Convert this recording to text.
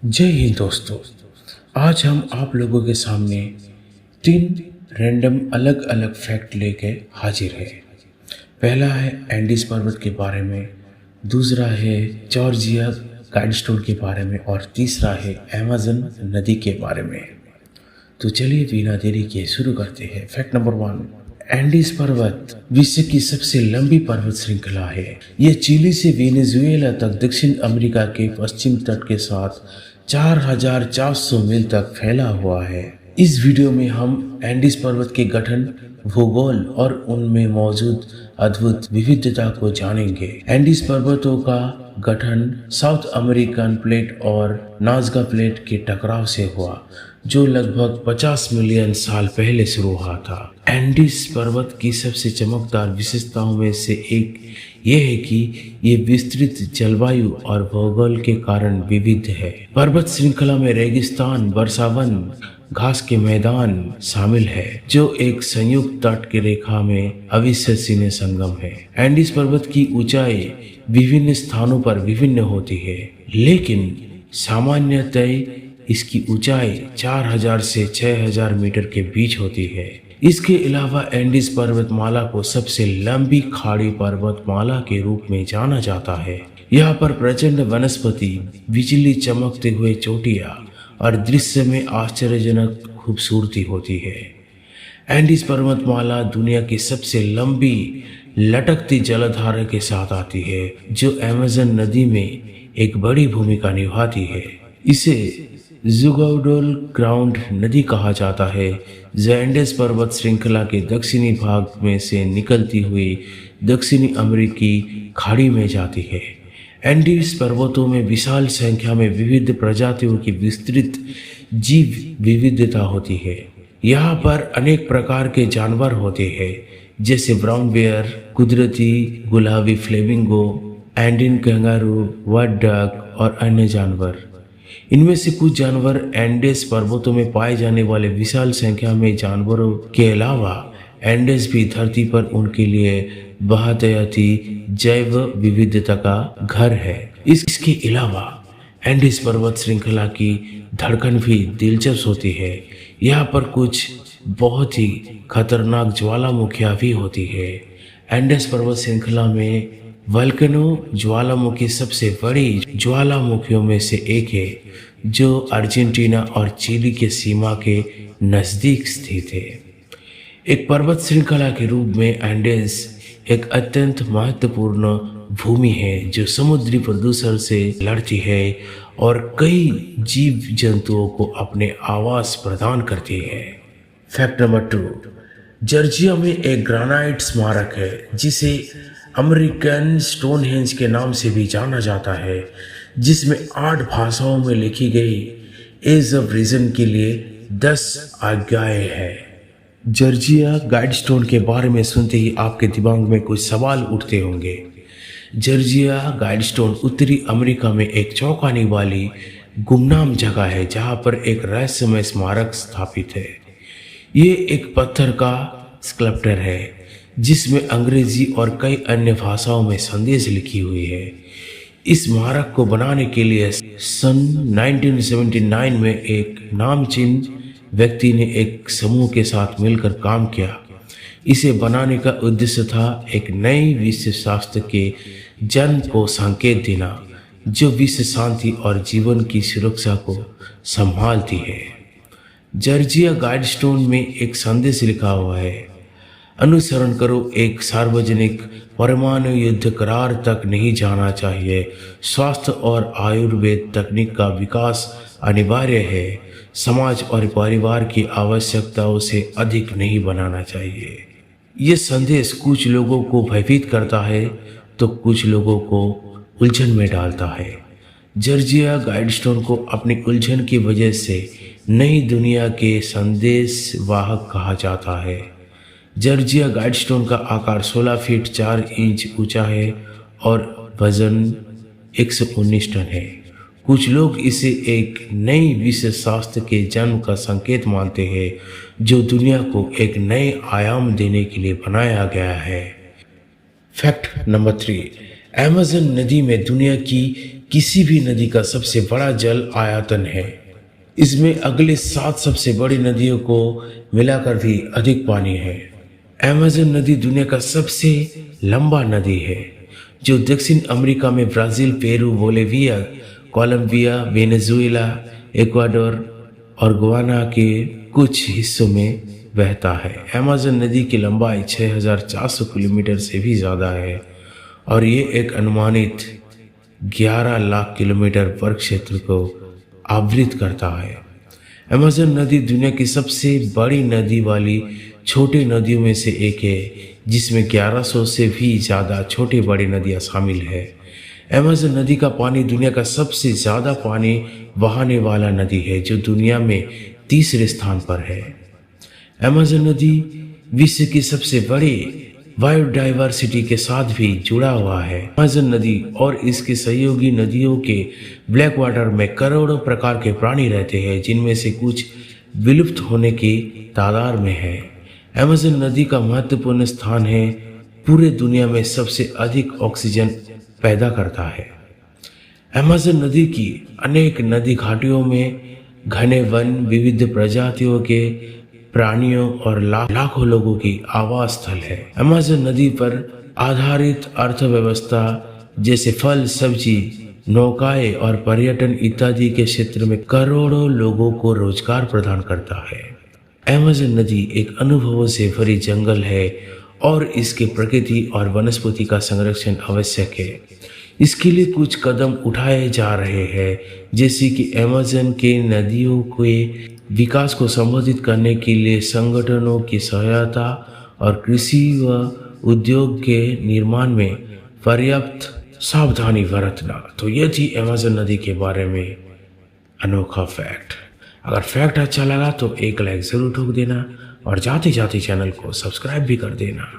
जय हिंद दोस्तों। आज हम आप लोगों के सामने 3 रैंडम अलग अलग फैक्ट लेके हाजिर है। पहला है एंडीज पर्वत के बारे में, दूसरा है जॉर्जिया गाइडस्टोन के बारे में और तीसरा है अमेज़न नदी के बारे में। तो चलिए बिना देरी किए शुरू करते हैं। फैक्ट नंबर 1, एंडीज पर्वत विश्व की सबसे लंबी पर्वत श्रृंखला है। यह चिली से वेनेजुएला तक दक्षिण अमेरिका के पश्चिम तट के साथ 4,400 मील तक फैला हुआ है। इस वीडियो में हम एंडीज पर्वत के गठन, भूगोल और उनमें मौजूद अद्भुत विविधता को जानेंगे। एंडीज पर्वतों का गठन साउथ अमेरिकन प्लेट और नाज़का प्लेट के टकराव से हुआ, जो लगभग 50 मिलियन साल पहले शुरू हुआ था। एंडीज पर्वत की सबसे चमकदार विशेषताओं में से एक यह है कि ये विस्तृत जलवायु और भूगोल के कारण विविध है। पर्वत श्रृंखला में रेगिस्तान, वर्षावन, घास के मैदान शामिल है, जो एक संयुक्त तट की रेखा में अविश्वसनीय संगम है। एंडीज पर्वत की ऊंचाई विभिन्न स्थानों पर विभिन्न होती है, लेकिन सामान्यतः इसकी ऊंचाई 4,000 से 6,000 मीटर के बीच होती है। इसके अलावा एंडीज पर्वतमाला को सबसे लंबी खाड़ी पर्वतमाला के रूप में जाना जाता है। यहाँ पर प्रचंड वनस्पति, बिजली चमकते हुए चोटियां और दृश्य में आश्चर्यजनक खूबसूरती होती है। एंडीज पर्वतमाला दुनिया की सबसे लंबी लटकती जलधारा के साथ आती है, जो अमेज़न नदी में एक बड़ी भूमिका निभाती है। इसे जुगौडोल ग्राउंड नदी कहा जाता है, जो एंडीज पर्वत श्रृंखला के दक्षिणी भाग में से निकलती हुई दक्षिणी अमेरिकी खाड़ी में जाती है। एंडीज पर्वतों में विशाल संख्या में विविध प्रजातियों की विस्तृत जीव विविधता होती है। यहाँ पर अनेक प्रकार के जानवर होते हैं, जैसे ब्राउन बेयर, कुदरती गुलाबी फ्लेमिंगो, एंडीन कैंगारू, वाइट डक और अन्य जानवर। इनमें से कुछ जानवर एंडीज पर्वतों में पाए जाने वाले विशाल संख्या में जानवरों के अलावा एंडीज भी धरती पर उनके लिए बहुतायती जैव विविधता का घर है। इसके अलावा एंडीज पर्वत श्रृंखला की धड़कन भी दिलचस्प होती है। यहाँ पर कुछ बहुत ही खतरनाक ज्वालामुखियां भी होती है। एंडीज पर्वत श्रृंखला में वोल्केनो ज्वालामुखी सबसे बड़ी ज्वालामुखियों में से एक है, जो अर्जेंटीना और चिली के सीमा के नज़दीक स्थित है। एक पर्वत श्रृंखला के रूप में एंडीज एक अत्यंत महत्वपूर्ण भूमि है, जो समुद्री प्रदूषण से लड़ती है और कई जीव जंतुओं को अपने आवास प्रदान करती है। फैक्ट नंबर 2, जॉर्जिया में एक ग्रेनाइट स्मारक है, जिसे अमेरिकन स्टोनहेंज के नाम से भी जाना जाता है, जिसमें 8 भाषाओं में लिखी गई एज ऑफ रीजन के लिए 10 आज्ञाएं हैं। जॉर्जिया गाइडस्टोन के बारे में सुनते ही आपके दिमाग में कुछ सवाल उठते होंगे। जॉर्जिया गाइडस्टोन उत्तरी अमेरिका में एक चौंकाने वाली गुमनाम जगह है, जहां पर एक रहस्यमय स्मारक स्थापित है। ये एक पत्थर का स्कल्पचर है, जिसमें अंग्रेजी और कई अन्य भाषाओं में संदेश लिखी हुई है। इस स्मारक को बनाने के लिए सन 1979 में एक नामचीन व्यक्ति ने एक समूह के साथ मिलकर काम किया। इसे बनाने का उद्देश्य था एक नई विश्व शास्त्र के जन्म को संकेत देना, जो विश्व शांति और जीवन की सुरक्षा को संभालती है। जॉर्जिया गाइडस्टोन में एक संदेश लिखा हुआ है, अनुसरण करो, एक सार्वजनिक परमाणु युद्ध करार तक नहीं जाना चाहिए। स्वास्थ्य और आयुर्वेद तकनीक का विकास अनिवार्य है। समाज और परिवार की आवश्यकताओं से अधिक नहीं बनाना चाहिए। ये संदेश कुछ लोगों को भयभीत करता है तो कुछ लोगों को उलझन में डालता है। जॉर्जिया गाइडस्टोन को अपनी उलझन की वजह से नई दुनिया के संदेश वाहक कहा जाता है। जॉर्जिया गाइडस्टोन का आकार 16 फीट 4 इंच ऊंचा है और वजन 119 टन है। कुछ लोग इसे एक नई विश्व शास्त्र के जन्म का संकेत मानते हैं, जो दुनिया को एक नए आयाम देने के लिए बनाया गया है। फैक्ट नंबर 3, अमेज़न नदी में दुनिया की किसी भी नदी का सबसे बड़ा जल आयतन है। इसमें अगले 7 सबसे बड़ी नदियों को मिलाकर भी अधिक पानी है। अमेज़न नदी दुनिया का सबसे लंबा नदी है, जो दक्षिण अमेरिका में Brazil, Peru, Bolivia, Colombia, Venezuela, Ecuador और गुयाना के कुछ हिस्सों में बहता है। अमेज़न नदी की लंबाई 6400 किलोमीटर से भी ज़्यादा है और ये एक अनुमानित 11 लाख किलोमीटर वर्ग क्षेत्र को आवृत करता है। अमेज़न नदी दुनिया की सबसे बड़ी नदी वाली छोटी नदियों में से एक है, जिसमें 1100 से भी ज़्यादा छोटी बड़ी नदियाँ शामिल है। अमेज़न नदी का पानी दुनिया का सबसे ज़्यादा पानी बहाने वाला नदी है, जो दुनिया में तीसरे स्थान पर है। अमेज़न नदी विश्व की सबसे बड़ी बायोडाइवर्सिटी के साथ भी जुड़ा हुआ है। अमेज़न नदी और इसके सहयोगी नदियों के ब्लैक वाटर में करोड़ों प्रकार के प्राणी रहते हैं, जिनमें से कुछ विलुप्त होने की तादाद में है। अमेज़न नदी का महत्वपूर्ण स्थान है, पूरे दुनिया में सबसे अधिक ऑक्सीजन पैदा करता है। अमेज़न नदी की अनेक नदी घाटियों में घने वन, विविध प्रजातियों के प्राणियों और लाखों लोगों की आवास स्थल है। अमेज़न नदी पर आधारित अर्थव्यवस्था जैसे फल, सब्जी, नौकाएं और पर्यटन इत्यादि के क्षेत्र में करोड़ों लोगों को रोजगार प्रदान करता है। अमेज़न नदी एक अनुभवों से भरी जंगल है और इसके प्रकृति और वनस्पति का संरक्षण आवश्यक है। इसके लिए कुछ कदम उठाए जा रहे हैं, जैसे कि अमेज़न के नदियों के विकास को संबोधित करने के लिए संगठनों की सहायता और कृषि व उद्योग के निर्माण में पर्याप्त सावधानी बरतना। तो ये थी अमेज़न नदी के बारे में अनोखा फैक्ट। अगर फैक्ट अच्छा लगा तो एक लाइक ज़रूर ठोक देना और जाते जाते चैनल को सब्सक्राइब भी कर देना।